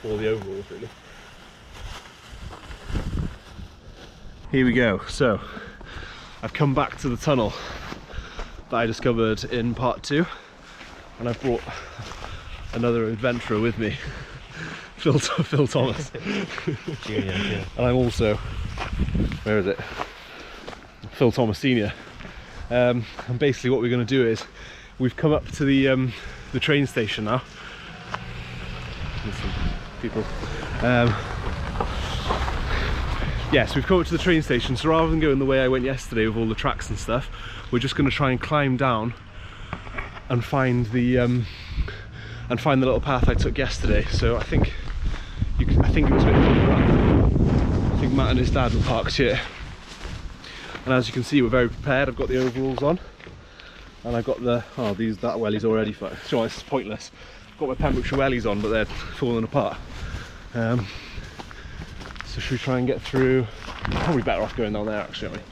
for the overalls really. Here we go. So I've come back to the tunnel that I discovered in part 2, and I've brought another adventurer with me, Phil Thomas. And I'm also, where is it? Phil Thomas Senior. And basically what we're going to do is we've come up to the train station now. There's some people. Yes, we've come up to the train station, so rather than going the way I went yesterday with all the tracks and stuff, we're just going to try and climb down and find the little path I took yesterday. So I think it was a bit further up. I think Matt and his dad were parked here. And as you can see, we're very prepared. I've got the overalls on, and I've got the that welly's already fine. Sure, this is pointless. I've got my Pembrokeshire wellies on, but they're falling apart. So should we try and get through? Probably better off going down there actually, aren't we?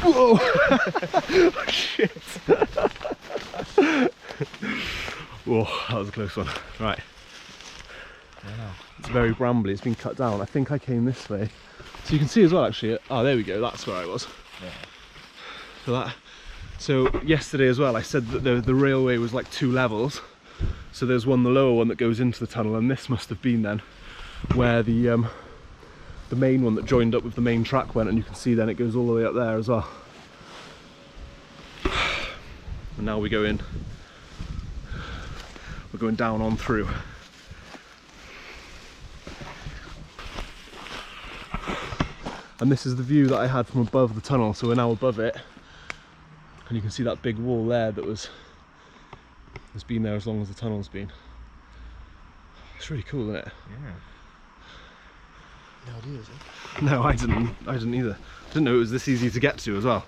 Whoa! Oh, shit! Whoa, that was a close one. Right. It's very brambly, it's been cut down. I think I came this way. So you can see as well actually, oh there we go, that's where I was. Yeah. So yesterday as well I said that the railway was like 2 levels. So there's the lower one that goes into the tunnel, and this must have been then where the main one that joined up with the main track went, and you can see then it goes all the way up there as well. And now we go in. We're going down on through. And this is the view that I had from above the tunnel, so we're now above it. And you can see that big wall there that has been there as long as the tunnel's been. It's really cool, isn't it? Yeah. No idea, is it? No, I didn't either. I didn't know it was this easy to get to as well.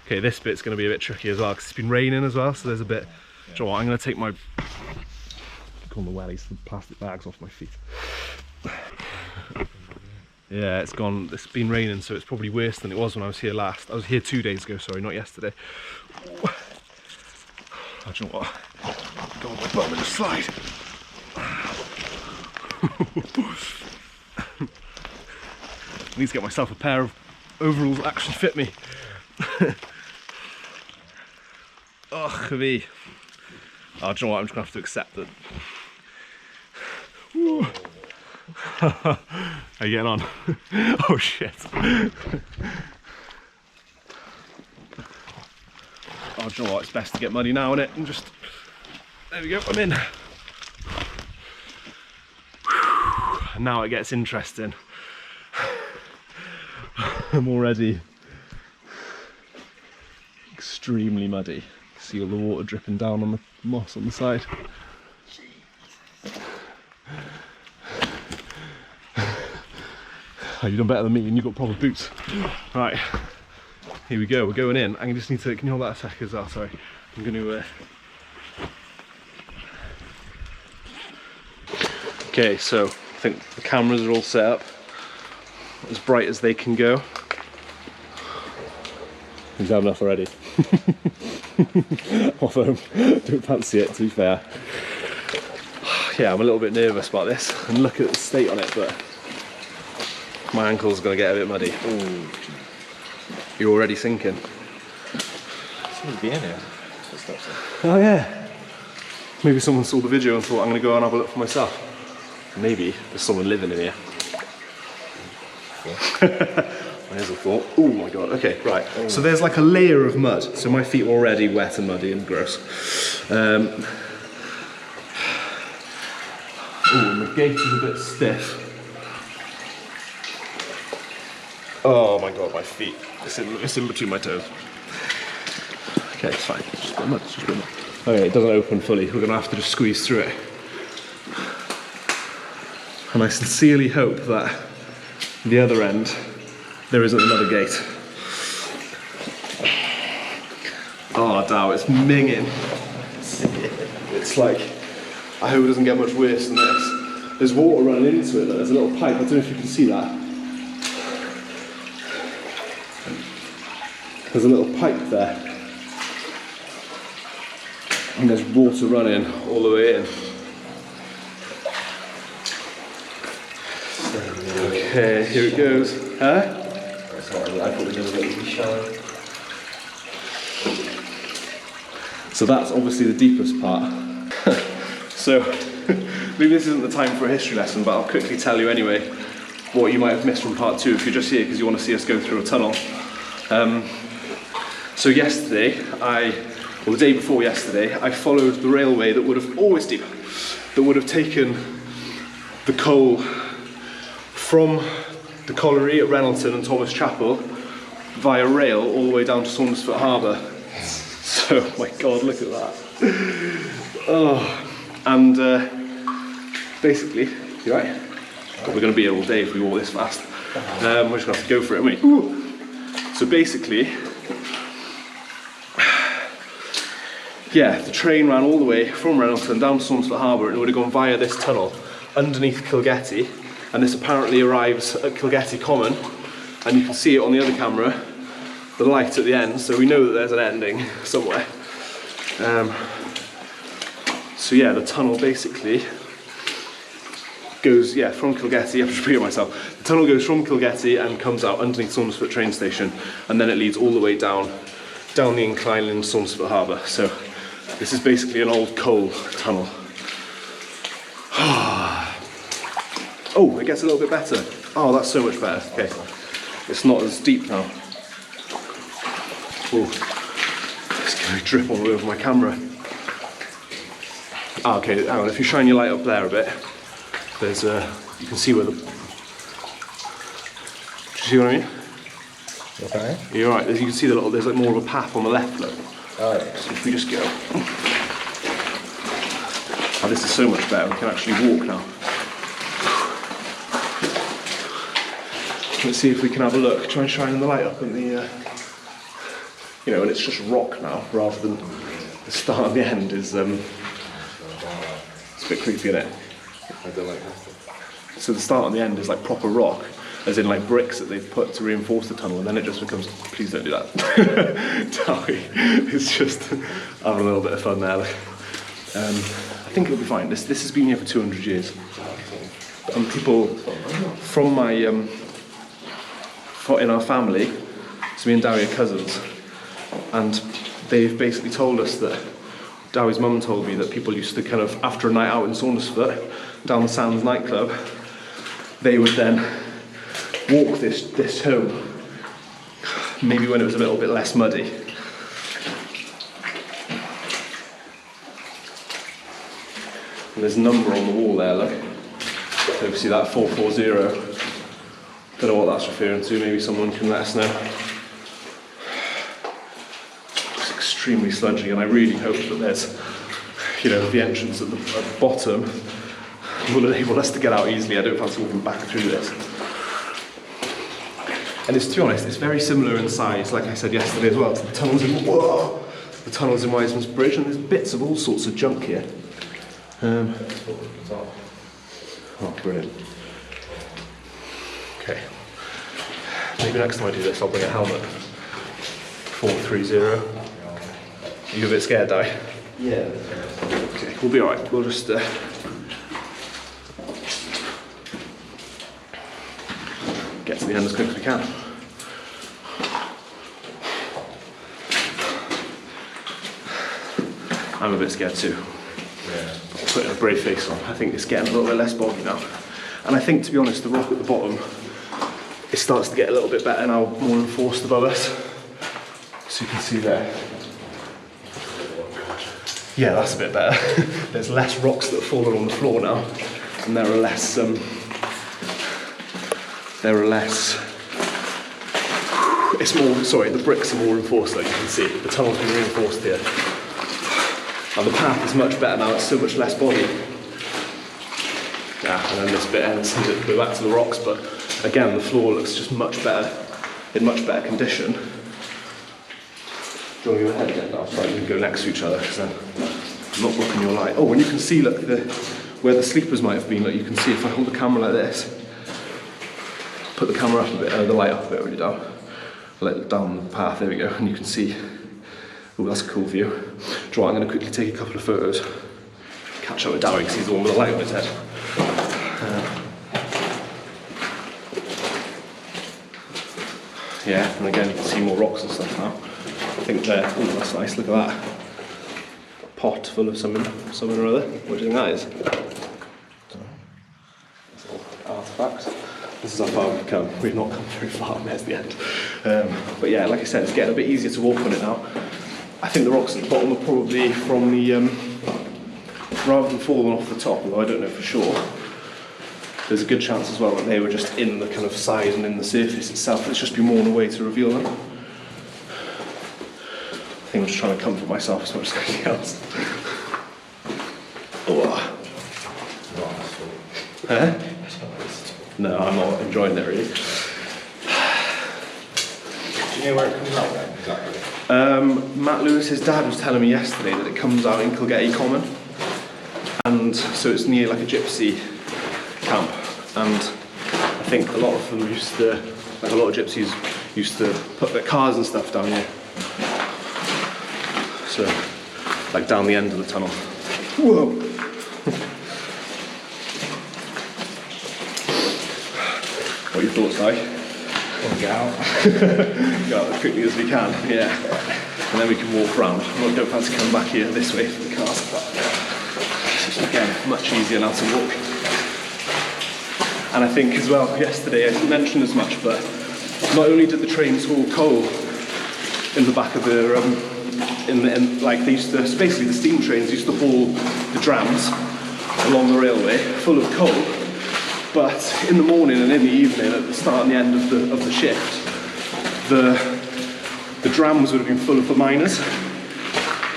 Okay, this bit's going to be a bit tricky as well because it's been raining as well, so there's a bit. Yeah. Do you know what, I'm going to take my, call them the wellies, the plastic bags off my feet. Yeah, it's gone. It's been raining, so it's probably worse than it was when I was here last. I was here 2 days ago, sorry, not yesterday. Oh, do you know what? Go on my bum in a slide. I need to get myself a pair of overalls that actually fit me. Oh, me. Oh, do you know what? I'm just gonna have to accept that. How you getting on? Oh shit. Oh, do you know what? It's best to get muddy now, innit? And just, there we go, I'm in. And now it gets interesting. I'm already extremely muddy. See all the water dripping down on the moss on the side. Oh, you've done better than me, and you've got proper boots. Right, here we go, we're going in. I just need to, can you hold that a sec as well, sorry. I'm going to... Okay, so I think the cameras are all set up as bright as they can go. He's had enough already. Although, don't fancy it, to be fair. Yeah, I'm a little bit nervous about this, and look at the state on it, but my ankle's going to get a bit muddy. Ooh. You're already sinking. Seems to be in here. Oh yeah. Maybe someone saw the video and thought I'm going to go and have a look for myself. Maybe there's someone living in here. There's a thought. Oh my god, okay, right. Oh. So there's like a layer of mud. So my feet are already wet and muddy and gross. Oh, and the gate is a bit stiff. Oh my god, my feet. It's in between my toes. Okay, it's fine. Just a bit of mud, just a bit of mud. Okay, it doesn't open fully. We're going to have to just squeeze through it. And I sincerely hope that the other end there isn't another gate. Oh, Dow, it's minging. It's like, I hope it doesn't get much worse than this. There's water running into it, though. There's a little pipe, I don't know if you can see that. There's a little pipe there. And there's water running all the way in. Okay, here it goes. Huh? I thought we were going to be shallow. So that's obviously the deepest part. So, maybe this isn't the time for a history lesson, but I'll quickly tell you anyway what you might have missed from part 2 if you're just here because you want to see us go through a tunnel. So yesterday, the day before yesterday, I followed the railway that would have taken the coal from the colliery at Renelton and Thomas Chapel via rail all the way down to Saundersfoot Harbour. So, my God, look at that. Oh, and basically, you right? We're going to be here all day if we walk this fast. We're just going to have to go for it, haven't we? Ooh. So basically, yeah, the train ran all the way from Renelton down to Saundersfoot Harbour and it would have gone via this tunnel underneath Kilgetty, and this apparently arrives at Kilgetty Common, and you can see it on the other camera, the light at the end, so we know that there's an ending somewhere. So yeah, the tunnel basically goes, from Kilgetty, I'm just repeating myself, the tunnel goes from Kilgetty and comes out underneath Saundersfoot train station, and then it leads all the way down the incline in Saundersfoot Harbour. So this is basically an old coal tunnel. Oh, it gets a little bit better. Oh, that's so much better. Okay, it's not as deep now. Oh, it's going to drip all over my camera. Ah, okay, hang on, if you shine your light up there a bit, there's you can see where the... Do you see what I mean? Okay. You're right, you can see the little, there's like more of a path on the left, look. Oh, yeah. So if we just go... Oh, this is so much better, we can actually walk now. Let's see if we can have a look, try and shine the light up in the... you know, and it's just rock now, rather than the start and the end is... it's a bit creepy, isn't it? I don't like that. So the start and the end is like proper rock, as in like bricks that they've put to reinforce the tunnel, and then it just becomes, please don't do that. It's just having a little bit of fun there. I think it'll be fine. This has been here for 200 years. And people from my, in our family, so me and Dowie are cousins, and they've basically told us that, Dowie's mum told me that people used to kind of, after a night out in Saundersfoot, down the Sands nightclub, they would then walk this home, maybe when it was a little bit less muddy. And there's a number on the wall there, look. So you see that 440. Don't know what that's referring to, maybe someone can let us know. It's extremely sludgy, and I really hope that there's, you know, the entrance at the bottom will enable us to get out easily. I don't fancy walking back through this. And it's, to be honest, it's very similar in size, like I said yesterday as well, to the tunnels in Wiseman's Bridge, and there's bits of all sorts of junk here. Oh, brilliant. Okay. Maybe next time I do this, I'll bring a helmet. 430. Are you a bit scared, Di? Yeah. Okay, we'll be alright. We'll just get to the end as quick as we can. I'm a bit scared too. Yeah. Putting a brave face on. I think it's getting a little bit less boggy now. And I think, to be honest, the rock at the bottom, it starts to get a little bit better now, more enforced above us. So you can see there. Yeah, that's a bit better. There's less rocks that have fallen on the floor now, and there are less, it's more, sorry, the bricks are more reinforced, like you can see. The tunnel's been reinforced here. And the path is much better now, it's so much less boggy. Yeah, and then this bit ends and we go back to the rocks, but again, the floor looks just much better, in much better condition. Do you want to go ahead again now? So we can go next to each other, because then I'm not blocking your light. Oh, and you can see, look, where the sleepers might have been. Look, you can see if I hold the camera like this, put the camera up a bit, the light up a bit, really down. Let it down the path, there we go, and you can see. Oh, that's a cool view. Do you know what, I'm going to quickly take a couple of photos. Catch up with Darry, because he's the one with the light on his head. Yeah, and again, you can see more rocks and stuff now. I think there, oh, that's nice, look at that. Pot full of something or other. What do you think that is? Artifacts. This is how far we've come. We've not come very far, there's the end. But yeah, like I said, it's getting a bit easier to walk on it now. I think the rocks at the bottom are probably from the, rather than falling off the top, although I don't know for sure. There's a good chance as well that they were just in the kind of side and in the surface itself. It's just been worn away to reveal them. I think I'm just trying to comfort myself as much as anything else. Oh. Huh? No, I'm not enjoying it really. Do you know where it comes out then, exactly? Matt Lewis's dad was telling me yesterday that it comes out in Kilgetty Common. And so it's near like a gypsy camp. And I think a lot of them used to, like a lot of gypsies used to put their cars and stuff down here. So, like down the end of the tunnel. Whoa! What are your thoughts, like? We'll get out. Go out as quickly as we can, yeah. And then we can walk around. I don't fancy coming back here this way for the cars. But it's again, much easier now to walk. And I think as well, yesterday I didn't mention as much, but not only did the trains haul coal in the back of the, like they used to, basically the steam trains used to haul the drams along the railway full of coal, but in the morning and in the evening, at the start and the end of the shift, the drams would have been full of the miners,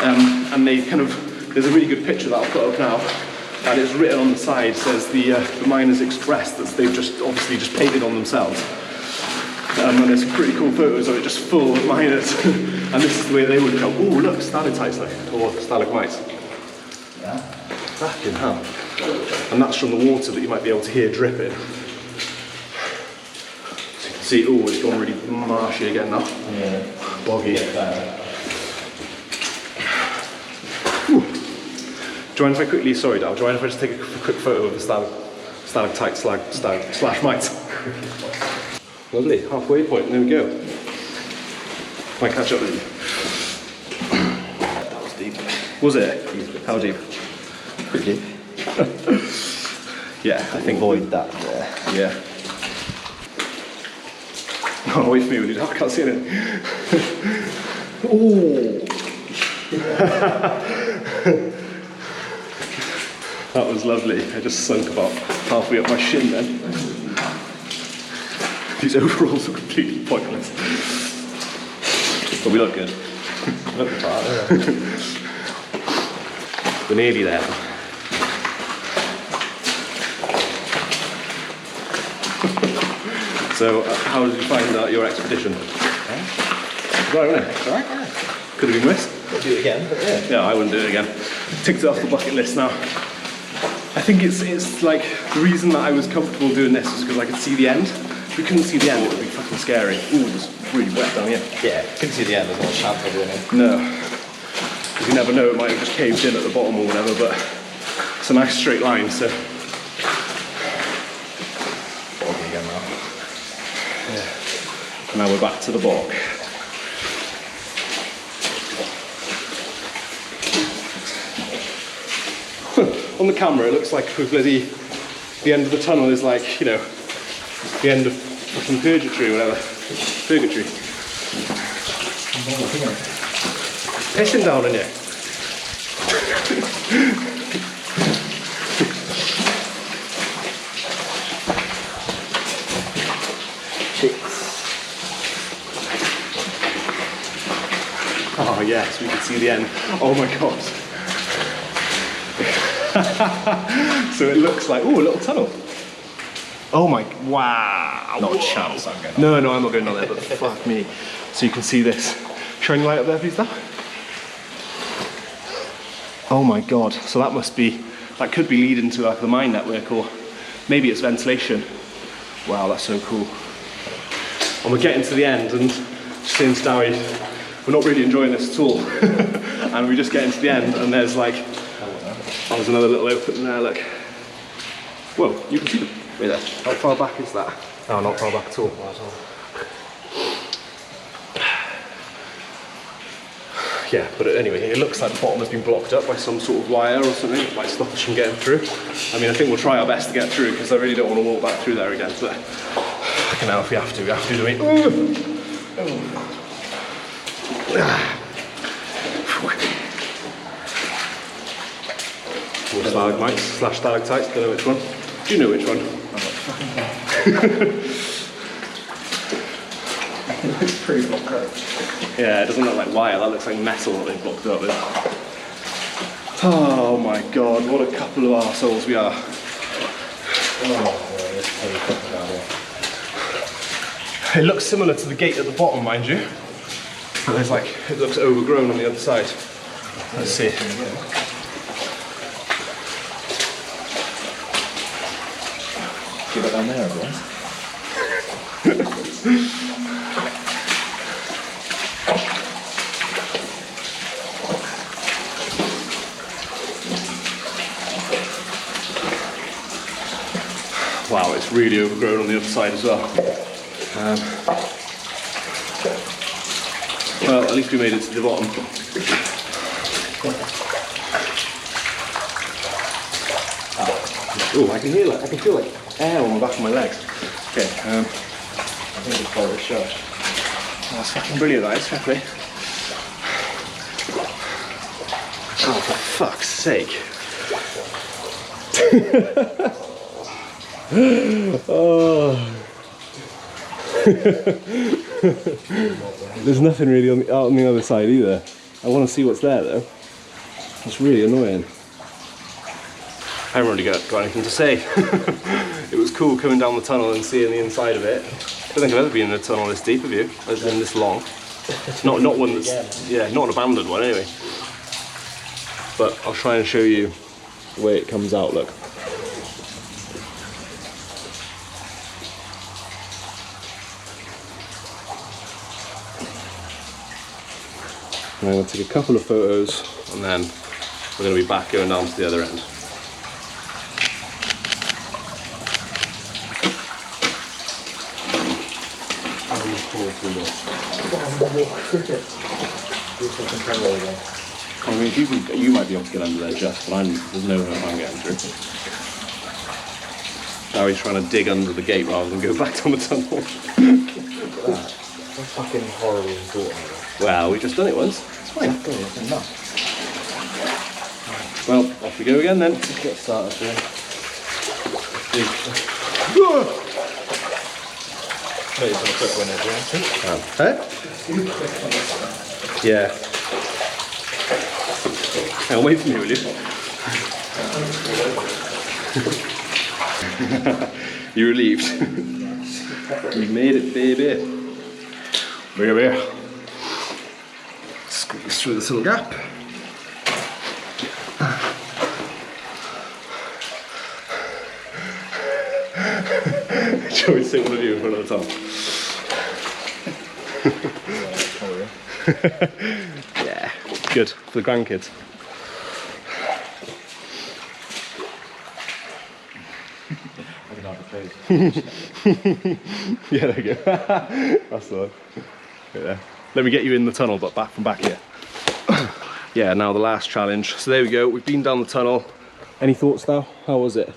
and they kind of, there's a really good picture that I'll put up now. And it's written on the side, says the Miners Express, that they've just obviously just painted on themselves. And there's some pretty cool photos of it just full of miners. And this is the way they would go, oh look, stalactites, like, or stalagmites. Yeah. Fucking hell. And that's from the water that you might be able to hear dripping. So you can see, oh, it's gone really marshy again now. Yeah. Boggy. Yeah. Do you mind if I quickly, sorry Dal, do you mind if I just take a quick photo of the stalactite slash mites? Lovely, halfway point, there we go. Can I catch up with you? That was deep. Was it? How deep? Pretty deep. Yeah, I think. Avoid that there. Yeah. Oh, wait for me with you, I can't see anything. Oh! That was lovely. I just sunk about halfway up my shin then. These overalls are completely pointless. But we look good. Look at that, yeah. We're nearly there. So, how did you find out your expedition? Yeah. Right, wasn't it? Alright, yeah. Could have been worse. We'll do it again, but yeah. Yeah, I wouldn't do it again. Ticked it off the bucket list now. I think it's like, the reason that I was comfortable doing this is because I could see the end. If we couldn't see the end, it would be fucking scary. Ooh, it's really wet down here. Yeah, couldn't see the end, there's no chance of doing it. No. Because you never know, it might have just caved in at the bottom or whatever, but it's a nice straight line, so. Boggy again now. Yeah. And now we're back to the bog. On the camera, it looks like the end of the tunnel is like, you know, the end of fucking purgatory or whatever. Purgatory. Pissing down in here. Oh yes, we can see the end. Oh my god. So it looks like, oh, a little tunnel. Oh my, wow. Not a chance I'm going. No, I'm not going down there, but fuck me. So you can see this Shining light up there, please, now. Oh my god, so that must be, that could be leading to like the mine network, or maybe it's ventilation. Wow, that's so cool. And we're getting to the end, and just saying to Dowie, we're not really enjoying this at all. And we just get into the end, and there's like, oh, there's another little opening there, look. Whoa, you can see the, wait there, how far back is that? Oh, not far back at all. Yeah, but anyway, it looks like the bottom has been blocked up by some sort of wire or something that might stop us from getting through. I mean, I think we'll try our best to get through, because I really don't want to walk back through there again. But fucking hell, if we have to, do we? More stalagmites / stalactites, don't know which one. Do you know which one? It looks pretty blocked up. Yeah, it doesn't look like wire, that looks like metal that they've blocked up with. Oh my god, what a couple of arseholes we are. It looks similar to the gate at the bottom, mind you. But there's like, it looks overgrown on the other side. Let's see. Keep it down there, everyone. Wow, it's really overgrown on the other side as well. Well, at least we made it to the bottom. Oh, I can hear like, I can feel like air on the back of my legs. Okay, I think it's quite a shot. oh, that's fucking brilliant, that is, fair play. Oh, for fuck's sake. Oh. There's nothing really out on the other side either. I want to see what's there though. It's really annoying. I haven't really got anything to say. It was cool coming down the tunnel and seeing the inside of it. I don't think I've ever been in a tunnel this deep, have you? As in this long. Not one that's, yeah, not an abandoned one anyway. But I'll try and show you the way it comes out, look. I'm going to take a couple of photos and then we're going to be back going down to the other end. I mean, you might be able to get under there just, but there's no way I'm getting through. Now he's trying to dig under the gate rather than go back down the tunnel. That's fucking horrible and thought. Well, we've just done it once. It's fine. Well, off we go again then. Let's get started then. Maybe some quick winners, yeah? Yeah. Hang on, wait for me, will you? You relieved? You made it, baby. Baby. Squeeze through this little gap. Shall we sit one of you in front of the top? Yeah, good for the grandkids. Yeah, there you go. That's the one. Yeah. Let me get you in the tunnel, but back from back here. Yeah, now the last challenge. So there we go. We've been down the tunnel. Any thoughts now? How was it?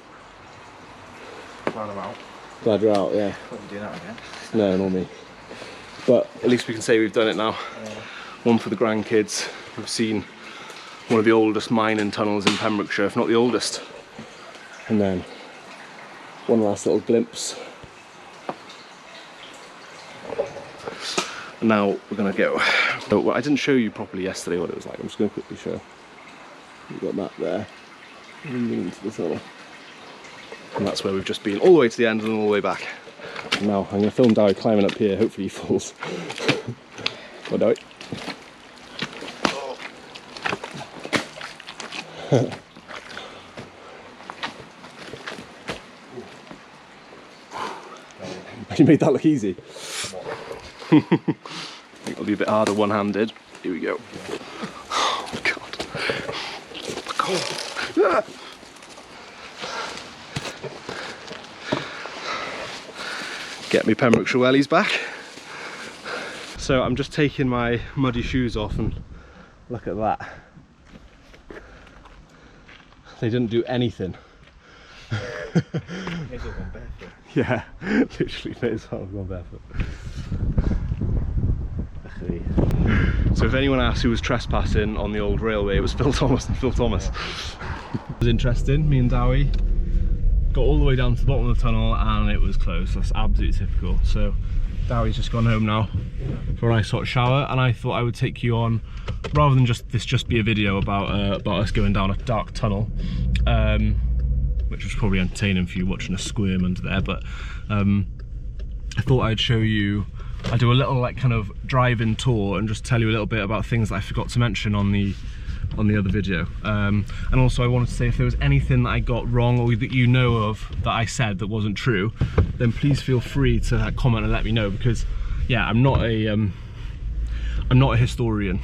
Glad I'm out. Glad you're out, yeah. Wouldn't do that again. No, not me. But at least we can say we've done it now. Yeah. One for the grandkids. We've seen one of the oldest mining tunnels in Pembrokeshire, if not the oldest. And then one last little glimpse. And now we're gonna go. So, I didn't show you properly yesterday what it was like. I'm just gonna quickly show. We've got that there. Into the tunnel. And that's where we've just been, all the way to the end and all the way back. And now I'm gonna film Dowie climbing up here. Hopefully he falls. Well, Dowie. You made that look easy. I think I'll be a bit harder one-handed. Here we go. Oh God. Ah. Get me Pembrokeshire wellies back. So I'm just taking my muddy shoes off and look at that. They didn't do anything. Yeah, literally may as well have gone barefoot. So if anyone asks who was trespassing on the old railway, it was Phil Thomas and Phil Thomas. It was interesting. Me and Dowie got all the way down to the bottom of the tunnel and it was closed. That's absolutely typical. So Dowie's just gone home now for a nice hot shower, and I thought I would take you on, rather than just be a video about us going down a dark tunnel, which was probably entertaining for you watching us squirm under there, but I thought I'd show you, I'd do a little like kind of drive-in tour and just tell you a little bit about things that I forgot to mention on the other video, and also I wanted to say if there was anything that I got wrong or that you know of that I said that wasn't true, then please feel free to comment and let me know, because yeah, I'm not a historian.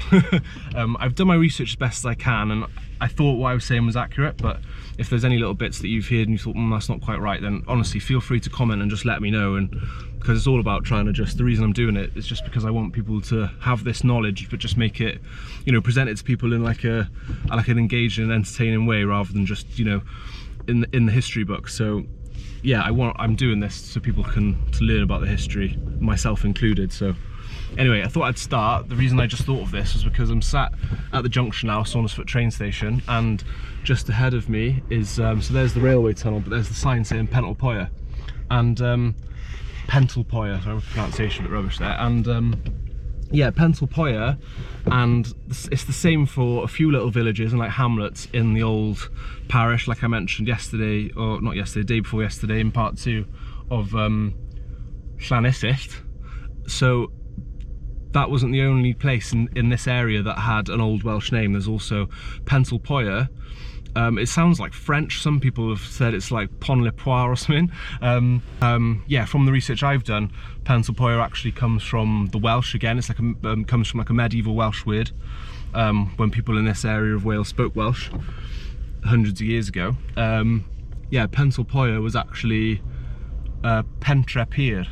I've done my research as best as I can, and I thought what I was saying was accurate, but if there's any little bits that you've heard and you thought, that's not quite right, then honestly feel free to comment and just let me know. And because it's all about trying to the reason I'm doing it is just because I want people to have this knowledge, but just make it, present it to people in like an engaging and entertaining way, rather than just, in the history book. So yeah, I'm doing this so people can learn about the history, myself included. So anyway, I thought I'd start. The reason I just thought of this was because I'm sat at the junction now, Saundersfoot train station, and just ahead of me is, so there's the railway tunnel, but there's the sign saying Pentalpoia, and Pentalpoia, sorry, pronunciation a bit rubbish there, and yeah, Pentalpoia, and it's the same for a few little villages and like hamlets in the old parish, like I mentioned yesterday, or not yesterday, day before yesterday, in part 2 of Llanisicht. So that wasn't the only place in this area that had an old Welsh name. There's also Pentalpoia. It sounds like French. Some people have said it's like Pont le Poire or something. Yeah, from the research I've done, Pentalpoia actually comes from the Welsh again. It's like comes from like a medieval Welsh word, when people in this area of Wales spoke Welsh hundreds of years ago. Yeah, Pentalpoia was actually Pentre Pier.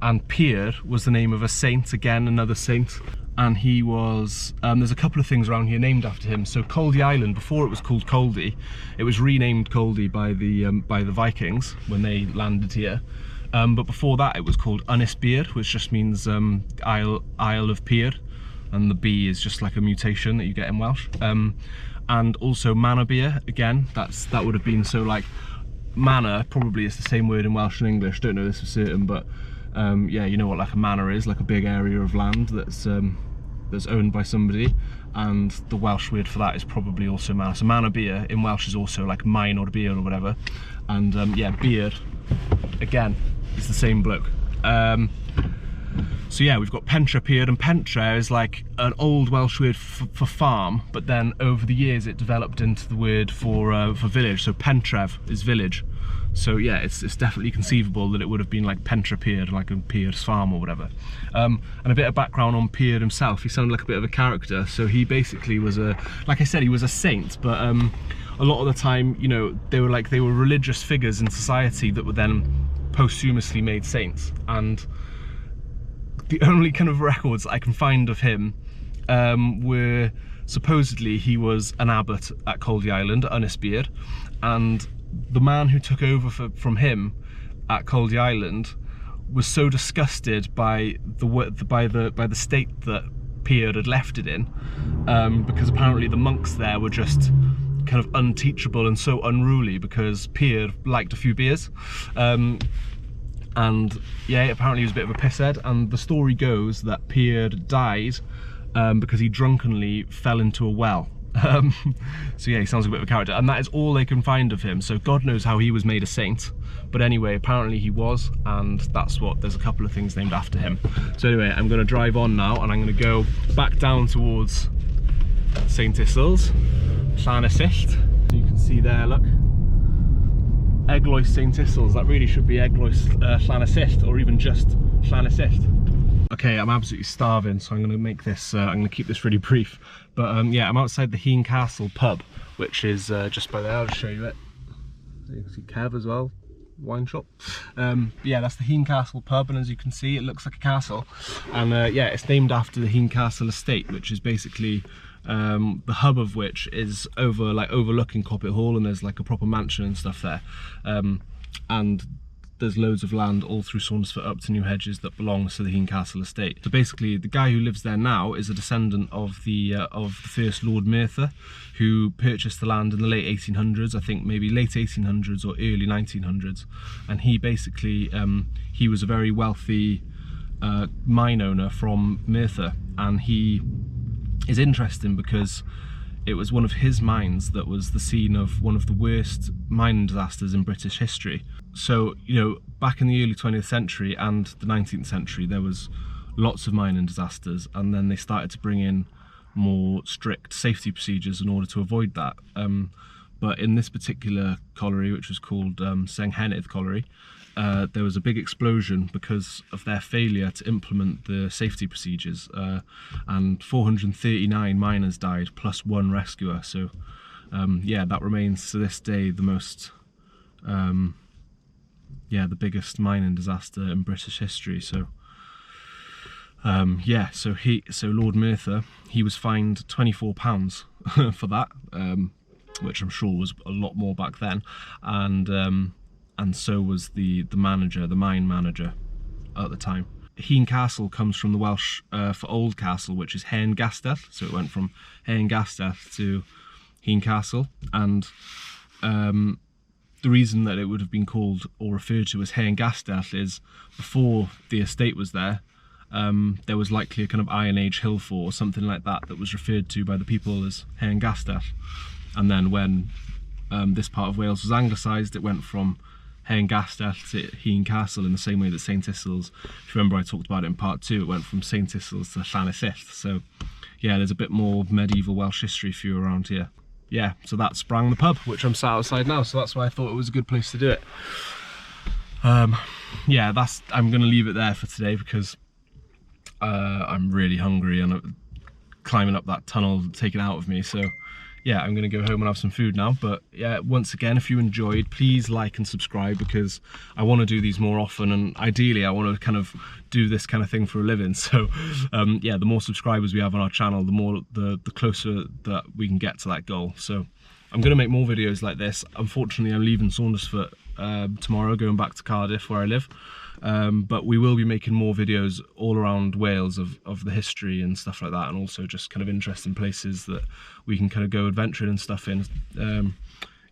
And Pier was the name of a saint, again another saint, and he was, there's a couple of things around here named after him. So Coldy Island, before it was called Coldy, it was renamed Coldy by the Vikings when they landed here, but before that it was called Ynysbyr, which just means Isle of Pier, and the B is just like a mutation that you get in Welsh, and also Manabir, again, that would have been, so like manor probably is the same word in Welsh and English, don't know this for certain, but yeah, you know what like a manor is, like a big area of land that's owned by somebody, and the Welsh word for that is probably also manor. So Manabir in Welsh is also like mine or beer or whatever, and yeah, beer again is the same bloke. So yeah, we've got Pentre Pier, and Pentre is like an old Welsh word for farm, but then over the years it developed into the word for village. So Pentref is village. So yeah, it's definitely conceivable that it would have been like Pentre Pier, like a Pier's farm or whatever. And a bit of background on Pier himself. He sounded like a bit of a character. So he basically was like I said, he was a saint, but a lot of the time, they were religious figures in society that were then posthumously made saints. And the only kind of records I can find of him were supposedly he was an abbot at Coldy Island, Ynysbyr, and the man who took over from him at Coldy Island was so disgusted by the state that Pier had left it in, because apparently the monks there were just kind of unteachable and so unruly because Pier liked a few beers. And yeah, apparently he was a bit of a pisshead, and the story goes that Pier died because he drunkenly fell into a well. So yeah, he sounds like a bit of a character, and that is all they can find of him. So God knows how he was made a saint, but anyway, apparently he was, and there's a couple of things named after him. So anyway, I'm going to drive on now, and I'm going to go back down towards Saundersfoot, Saundersfoot. So you can see there, look. Eglwys Saundersfoot, that really should be Eglwys Saundersfoot, or even just Saundersfoot. Okay, I'm absolutely starving, so I'm going to make this, I'm going to keep this really brief. But yeah, I'm outside the Heen Castle pub, which is just by there. I'll show you it. You can see Kev as well, wine shop. Yeah, that's the Heen Castle pub, and as you can see, it looks like a castle. And yeah, it's named after the Heen Castle estate, which is basically the hub of which is overlooking Coppet Hall, and there's like a proper mansion and stuff there. And there's loads of land all through Saundersfoot up to New Hedges that belongs to the Heen Castle estate. So basically, the guy who lives there now is a descendant of the first Lord Merthyr, who purchased the land in the late 1800s, I think maybe late 1800s or early 1900s. And he basically, he was a very wealthy mine owner from Merthyr, and he is interesting because it was one of his mines that was the scene of one of the worst mining disasters in British history. So, you know, back in the early 20th century and the 19th century, there was lots of mining disasters, and then they started to bring in more strict safety procedures in order to avoid that. But in this particular colliery, which was called Saundersfoot Colliery, there was a big explosion because of their failure to implement the safety procedures, and 439 miners died plus one rescuer. So yeah, that remains to this day the most yeah, the biggest mining disaster in British history. So yeah, so Lord Merthyr, he was fined £24 for that, which I'm sure was a lot more back then, and so was the manager, the mine manager at the time. Heen Castle comes from the Welsh for Old Castle, which is Hen Gastell, so it went from Hen Gastell to Heen Castle, and the reason that it would have been called or referred to as Hen Gastell is before the estate was there, there was likely a kind of Iron Age hill fort or something like that that was referred to by the people as Hen Gastell. And then when this part of Wales was anglicised, it went from Hen Gastell to Heen Castle, in the same way that Saundersfoot, if you remember I talked about it in part 2, it went from Saundersfoot to Saundersfoot. So yeah, there's a bit more medieval Welsh history for you around here. Yeah, so that's Sprang the pub, which I'm sat outside now, so that's why I thought it was a good place to do it. Yeah, I'm going to leave it there for today because I'm really hungry and climbing up that tunnel taken out of me. So yeah, I'm going to go home and have some food now. But yeah, once again, if you enjoyed, please like and subscribe, because I want to do these more often, and ideally I want to kind of do this kind of thing for a living. So yeah, the more subscribers we have on our channel, the closer that we can get to that goal. So I'm going to make more videos like this. Unfortunately, I'm leaving Saundersfoot tomorrow, going back to Cardiff where I live. But we will be making more videos all around Wales of the history and stuff like that, and also just kind of interesting places that we can kind of go adventuring and stuff in.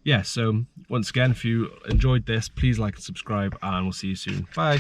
Yeah, so once again, if you enjoyed this, please like and subscribe, and we'll see you soon. Bye.